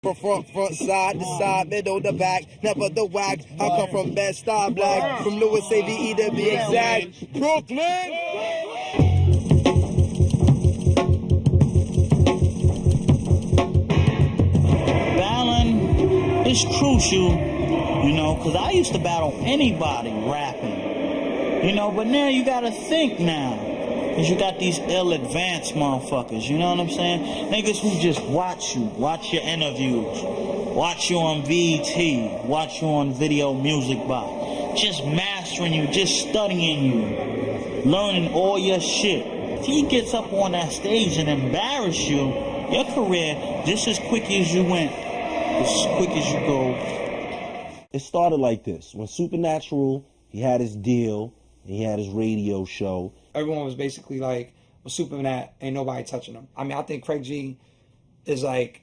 From front, side to side, middle to back, never the whack. I come from Bed-Stuy Black, from Louis AVE to be exact. Brooklyn! Battling is crucial, you know, because I used to battle anybody rapping, you know, but now you gotta think now. Cause you got these ill-advanced motherfuckers, you know what I'm saying? Niggas who just watch you, watch your interviews, watch you on VT, watch you on Video Music Box, just mastering you, just studying you, learning all your shit. If he gets up on that stage and embarrass you, your career, just as quick as you went, as quick as you go. It started like this. When Supernatural, he had his deal, and he had his radio show. Everyone was basically like, well, Superman, ain't nobody touching him. I mean, I think Craig G is like,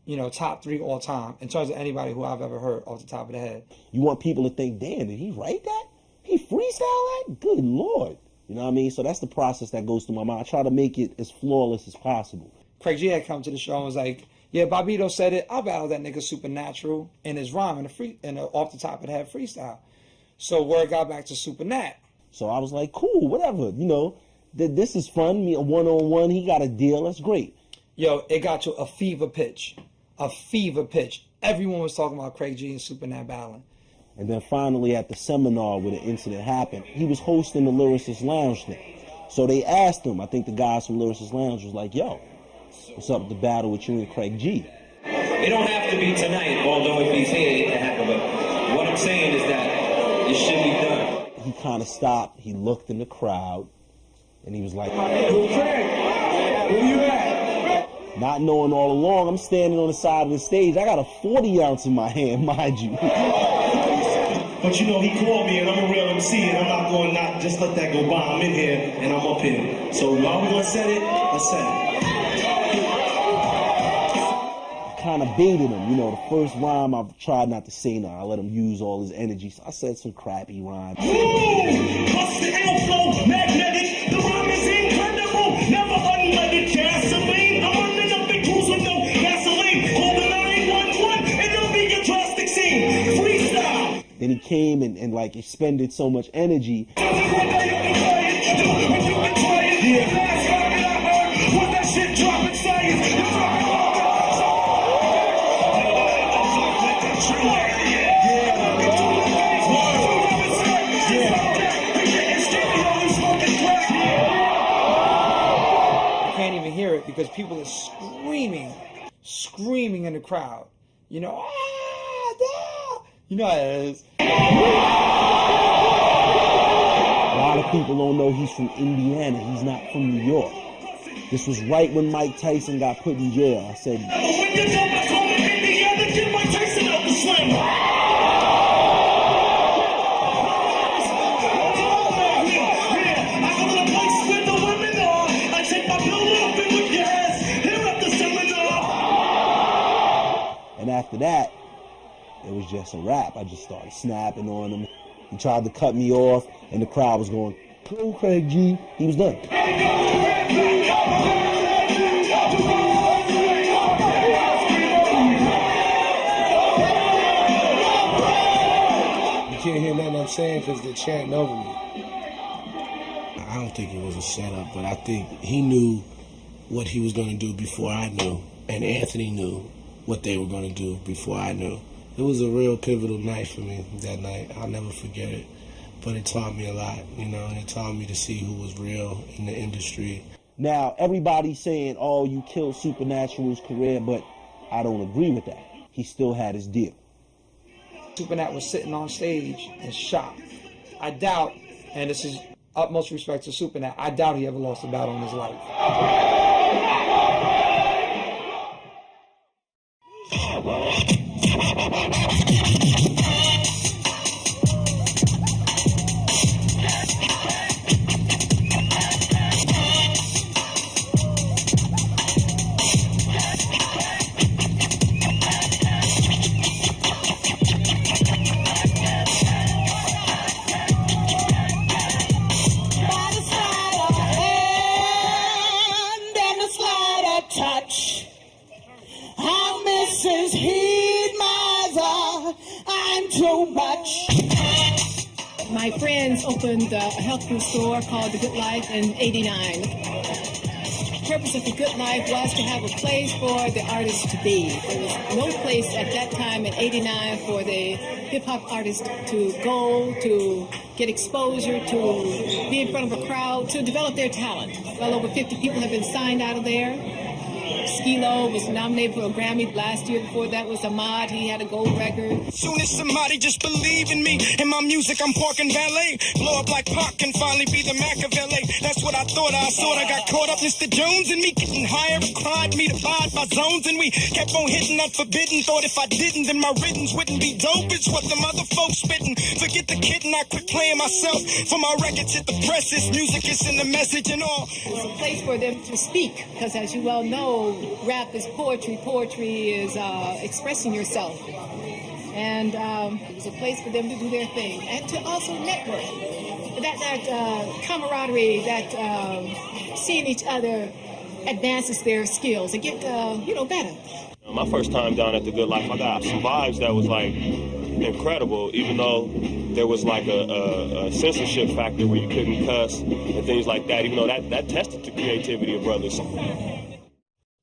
you know, top 3 all time in terms of anybody who I've ever heard off the top of the head. You want people to think, damn, did he write that? He freestyle that? Good Lord. You know what I mean? So that's the process that goes through my mind. I try to make it as flawless as possible. Craig G had come to the show and was like, yeah, Bobbito said it. I battled that nigga Supernatural in his rhyme in a off the top of the head freestyle. So word got back to Supernat. So I was like, cool, whatever, you know, this is fun, me a one-on-one, he got a deal, that's great. Yo, it got to a fever pitch. Everyone was talking about Craig G and Supernat battling. And then finally at the seminar where the incident happened, he was hosting the Lyricist Lounge thing. So they asked him, I think the guys from Lyricist Lounge was like, yo, what's up with the battle with you and Craig G? It don't have to be tonight, although if he's here, it can happen. But what I'm saying is that it should be done. He kind of stopped, he looked in the crowd, and he was like, Where you at? Not knowing all along, I'm standing on the side of the stage. I got a 40 ounce in my hand, mind you. But you know, he called me and I'm a real MC and I'm not going to not just let that go by. I'm in here and I'm up here. So while we're going to set it, let's set it. Kind of baited him, you know, the first rhyme I tried not to say now. I let him use all his energy, so I said some crappy rhymes. Plus the airflow, magnetic, the rhyme is incredible, never unleaded gasoline. I'm running a big cruise with no gasoline. Call the 911 and it'll be a drastic scene. Freestyle. Then he came and like expended so much energy. Because people are screaming in the crowd. You know, you know how it is. A lot of people don't know he's from Indiana. He's not from New York. This was right when Mike Tyson got put in jail. I said, when you know my home in Indiana, get Mike Tyson out the slam. And after that, it was just a wrap. I just started snapping on him. He tried to cut me off, and the crowd was going, "Go, Craig G." He was done. You can't hear nothing I'm saying because they're chanting over me. I don't think it was a setup, but I think he knew what he was going to do before I knew, and Anthony knew what they were going to do before I knew. It was a real pivotal night for me that night. I'll never forget it. But it taught me a lot, you know, and it taught me to see who was real in the industry. Now, everybody's saying, oh, you killed Supernatural's career, but I don't agree with that. He still had his deal. Supernat was sitting on stage and shot. I doubt, and this is utmost respect to Supernat, I doubt he ever lost a battle in his life. Touch. I miss his I'm too much. My friends opened a health food store called The Good Life in '89. The purpose of The Good Life was to have a place for the artists to be. There was no place at that time in '89 for the hip-hop artists to go, to get exposure, to be in front of a crowd, to develop their talent. Well over 50 people have been signed out of there. Skee-Lo was nominated for a Grammy last year. Before that was Ahmad. He had a gold record. Soon as somebody just believe in me and my music, I'm parking valet. Blow up like Pac and finally be the Machiavelli. That's what I thought. I got caught up. Mr. Jones and me getting higher required me to bide my zones, and we kept on hitting unforbidden. Thought if I didn't, then my riddance wouldn't be dope. It's what them other folks spitting. Forget the kitten, I quit playing myself. For my records hit the presses. Music is in the message and all. It's a place for them to speak, because as you well know, rap is poetry. Poetry is expressing yourself. And it was a place for them to do their thing and to also network. That camaraderie, that seeing each other advances their skills and get better. My first time down at the Good Life, I got some vibes that was like incredible, even though there was like a censorship factor where you couldn't cuss and things like that, even though that tested the creativity of brothers.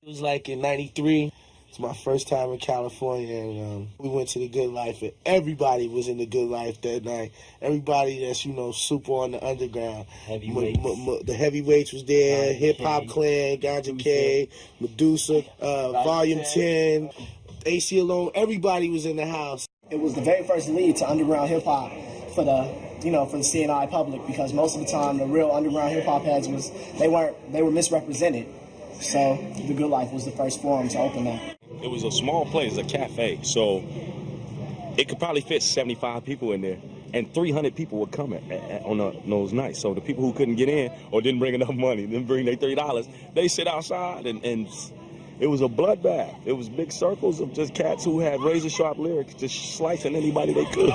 It was like in '93. It's my first time in California, and we went to the Good Life, and everybody was in the Good Life that night. Everybody that's, super on the underground. Heavyweights. The Heavyweights was there, Hip Hop Clan, Ganja K, Medusa, Volume 10, AC Alone. Everybody was in the house. It was the very first lead to underground hip hop for the CNI public, because most of the time the real underground hip hop heads they were misrepresented. So the Good Life was the first forum to open that. It was a small place, a cafe, so it could probably fit 75 people in there, and 300 people would come on those nights. So the people who couldn't get in or didn't bring enough money, didn't bring their $30, they sit outside, and it was a bloodbath. It was big circles of just cats who had razor-sharp lyrics, just slicing anybody they could.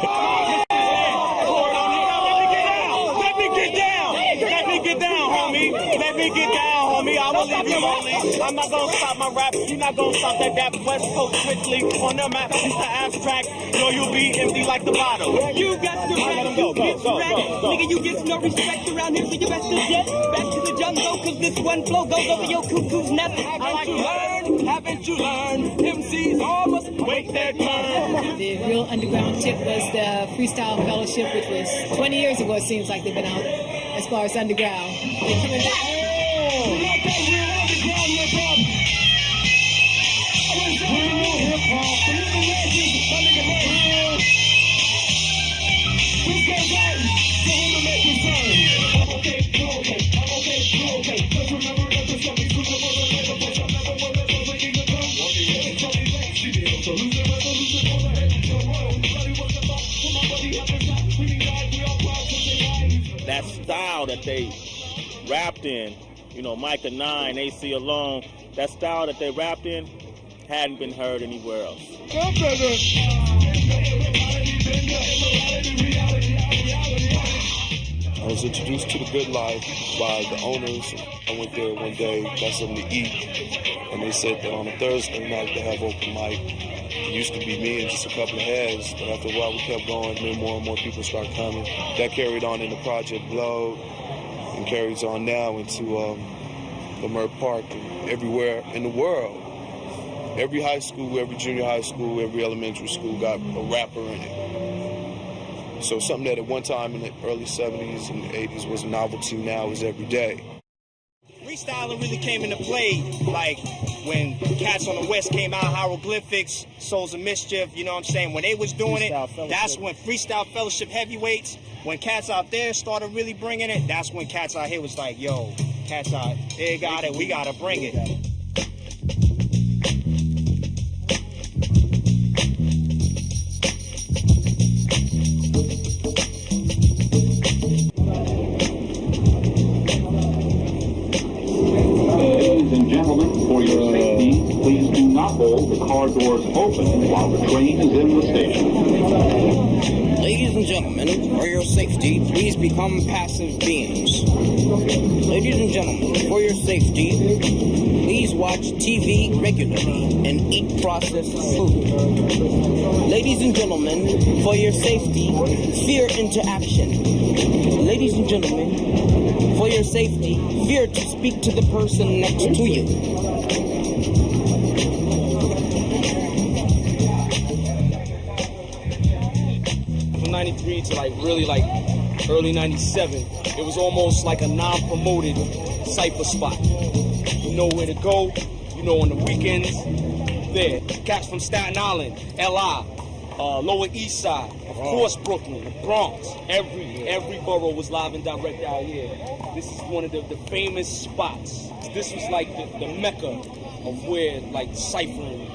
Let me get down, homie. Let me get down, homie. I will leave you lonely. I'm not gonna stop my rap. You're not gonna stop that West Coast quickly on the map. It's the abstract. You'll be empty like the bottle. You got to rap. You get wrecked. Nigga, you get no respect around here, so you best to jet back to the jungle, cause this one flow goes over your cuckoo's nest. Haven't you learned? MCs almost wait their turn. The real underground tip was the Freestyle Fellowship, which was 20 years ago. It seems like they've been out as far as underground. They're coming back. That style that they rapped in, Micah 9, AC Alone, that style that they rapped in hadn't been heard anywhere else. I was introduced to the Good Life by the owners. I went there one day, got something to eat, and they said that on a Thursday night they have open mic. It used to be me and just a couple of heads, but after a while we kept going, and more and more people start coming. That carried on into Project Globe, and carries on now into Lamert Park and everywhere in the world. Every high school, every junior high school, every elementary school got a rapper in it. So something that at one time in the early 70s and 80s was a novelty, now is every day. Restyling really came into play, like when cats on the West came out, Hieroglyphics, Souls of Mischief, you know what I'm saying? When they was doing it, that's when Freestyle Fellowship Heavyweights, when cats out there started really bringing it, that's when cats out here was like, yo, cats out, they got it, we gotta bring it. Ladies and gentlemen, for your safety, please do not hold the car door doors open while the train is in the station. Ladies and gentlemen, for your safety, please become passive beings. Ladies and gentlemen, for your safety, please watch TV regularly and eat processed food. Ladies and gentlemen, for your safety, fear interaction. Ladies and gentlemen, for your safety, fear to speak to the person next to you. From 93 to really early 97, it was almost like a non-promoted cypher spot. You know where to go, you know on the weekends, there. Cats from Staten Island, L.A., Lower East Side, of course Brooklyn, the Bronx, every borough was live and direct out here. This is one of the famous spots. This was like the mecca of where ciphering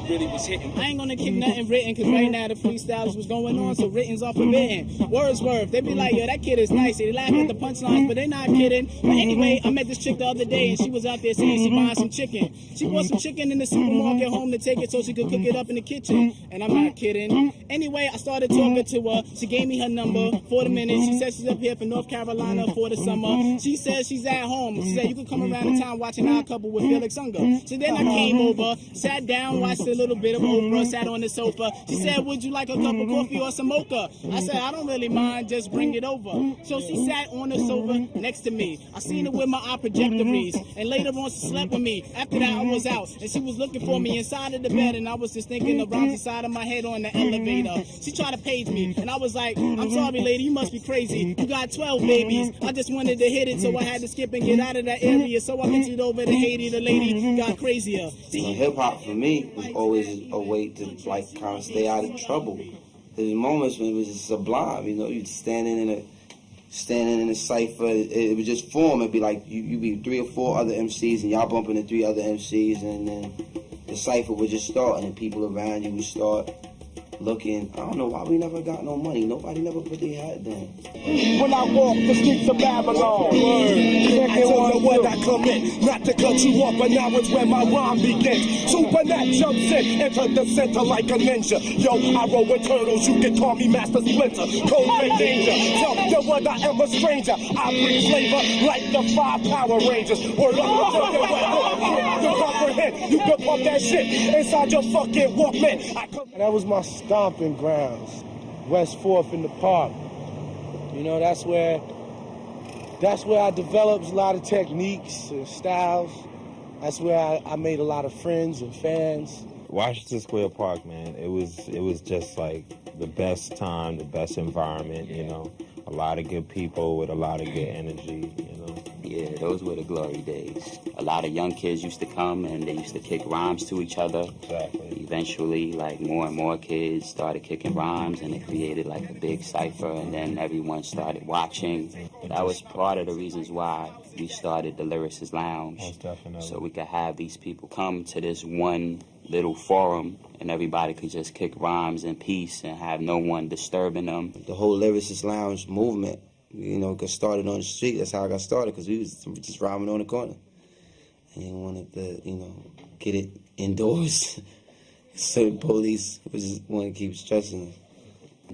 really was hitting. I ain't gonna kick nothing written, cause right now the freestyles was going on, so written's off forbidden. Wordsworth, they be like, yo, that kid is nice. They laugh at the punchlines, but they not kidding. But anyway, I met this chick the other day, and she was out there saying she buying some chicken. She bought some chicken in the supermarket home to take it so she could cook it up in the kitchen. And I'm not kidding. Anyway, I started talking to her. She gave me her number for the minute. She said she's up here for North Carolina for the summer. She says she's at home. She said you could come around the town watching Our Couple with Felix Unger. So then I came over, sat down, watched a little bit of Oprah, sat on the sofa. She said, would you like a cup of coffee or some mocha? I said, I don't really mind, just bring it over. So she sat on the sofa next to me. I seen her with my eye projectories, and later on she slept with me. After that I was out, and she was looking for me inside of the bed, and I was just thinking of rhymes inside of my head on the elevator. She tried to page me, and I was like, I'm sorry lady, you must be crazy. You got 12 babies. I just wanted to hit it, so I had to skip and get out of that area. So I pitched it over to Haiti, the lady got crazier. Hip hop for me was always a way to kind of stay out of trouble. There's moments when it was just sublime, you'd standing in a cipher, it would just form. It'd be like you'd be 3 or 4 other MCs and y'all bump into 3 other MCs, and then the cipher would just start, and then people around you would start looking. I don't know why we never got no money. Nobody never put their hat down. When I walk the streets of Babylon, I don't know when I come in, not to cut you off, but now it's where my rhyme begins. Supernet jumps in, enter the center like a ninja. Yo, I roll with turtles, you can call me Master Splinter. Cold and danger, tell the word I am a stranger. I bring flavor like the 5 Power Rangers. Word up, you comprehend, you can pump that shit inside your fucking Walkman. That was my stomping grounds, West 4th in the park. That's where I developed a lot of techniques and styles. That's where I made a lot of friends and fans. Washington Square Park, man, it was just like the best time, the best environment, a lot of good people with a lot of good energy, Yeah, those were the glory days. A lot of young kids used to come and they used to kick rhymes to each other. Exactly. Eventually, more and more kids started kicking rhymes, and it created a big cipher, and then everyone started watching. That was part of the reasons why we started the Lyricist Lounge. Most definitely. So we could have these people come to this one little forum, and everybody could just kick rhymes in peace and have no one disturbing them. The whole Lyricist Lounge movement, got started on the street. That's how I got started, because we was just rhyming on the corner. And you wanted to, get it indoors. So the police just wanted to keep stressing us.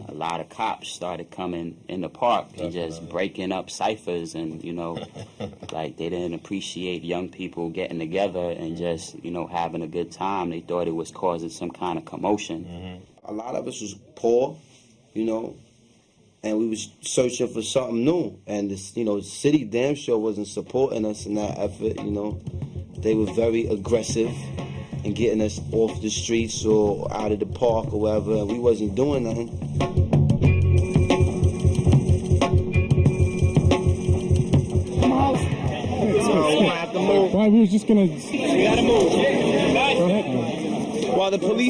A lot of cops started coming in the park and just breaking up ciphers, and they didn't appreciate young people getting together and just having a good time. They thought it was causing some kind of commotion. Mm-hmm. A lot of us was poor, and we was searching for something new. And this, the city damn sure wasn't supporting us in that effort. They were very aggressive in getting us off the streets or out of the park or wherever, and we wasn't doing nothing. Well, we was just gonna. We gotta move. Go ahead. While the police